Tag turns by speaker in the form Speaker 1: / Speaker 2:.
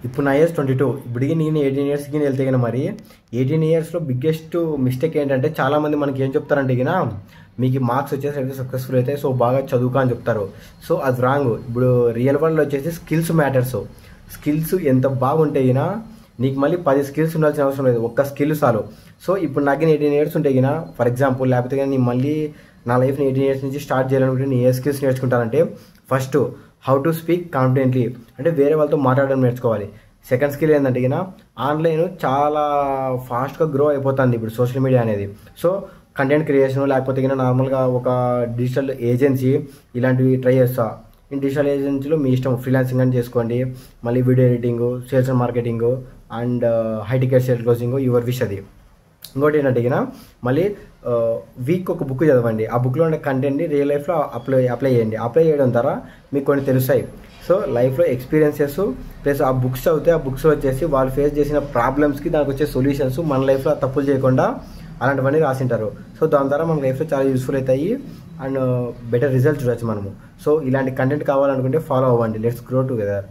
Speaker 1: ఇప్పుడు నా ఏజ్ 22. ఇప్పటికి నేను 18 ఇయర్స్కి వెళ్తే కానీ మరి 18 ఇయర్స్లో బిగ్గెస్ట్ మిస్టేక్ ఏంటంటే చాలామంది మనకి ఏం చెప్తారంటే ఇక మీకు మార్క్స్ వచ్చేసరికి సక్సెస్ఫుల్ అయితే సో బాగా చదువుకో అని చెప్తారు. సో అది రాంగ్. ఇప్పుడు రియల్ వరల్డ్లో వచ్చేసి స్కిల్స్ మ్యాటర్స్. స్కిల్స్ ఎంత బాగుంటే గినా నీకు మళ్ళీ 10 స్కిల్స్ ఉండాల్సిన అవసరం లేదు, ఒక్క స్కిల్ చాలు. సో ఇప్పుడు నాకు 18 ఇయర్స్ ఉంటే గినా ఫర్ ఎగ్జాంపుల్, లేకపోతే కానీ నేను మళ్ళీ నా లైఫ్ని 18 ఇయర్స్ నుంచి స్టార్ట్ చేయాలనుకుంటే నేను ఏ స్కిల్స్ నేర్చుకుంటానంటే first how to speak confidently, అంటే వేరే వాళ్ళతో మాట్లాడడం నేర్చుకోవాలి. సెకండ్ స్కిల్ ఏంటంటే గినా ఆన్లైన్ చాలా ఫాస్ట్గా గ్రో అయిపోతుంది ఇప్పుడు సోషల్ మీడియా అనేది. సో కంటెంట్ క్రియేషన్ లేకపోతే గినా నార్మల్గా ఒక డిజిటల్ ఏజెన్సీ ఇలాంటివి ట్రై చేస్తా. ఈ డిజిటల్ ఏజెన్సీలో మీ ఇష్టం, ఫ్రీలాన్సింగ్ అని చేసుకోండి, మళ్ళీ video editing, sales and marketing and high ticket sale closing, your wish అది. ఇంకోటి ఏంటంటే మళ్ళీ వీక్ ఒక బుక్ చదవండి. ఆ బుక్లో ఉండే కంటెంట్ని రియల్ లైఫ్లో అప్లై చేయండి. అప్లై చేయడం ద్వారా మీకు కొన్ని తెలుస్తాయి. సో లైఫ్లో ఎక్స్పీరియన్సెస్ ప్లస్ ఆ బుక్స్ చదివితే ఆ బుక్స్లో వచ్చేసి వాళ్ళు ఫేస్ చేసిన ప్రాబ్లమ్స్కి దానికి వచ్చే సొల్యూషన్స్ మన లైఫ్లో తప్పులు చేయకుండా అలాంటివన్నీ రాసింటారు. సో దాని ద్వారా మన లైఫ్లో చాలా యూస్ఫుల్ అవుతాయి అండ్ బెటర్ రిజల్ట్స్ చూడొచ్చు మనము. సో ఇలాంటి కంటెంట్ కావాలనుకుంటే ఫాలో అవ్వండి. Let's grow together.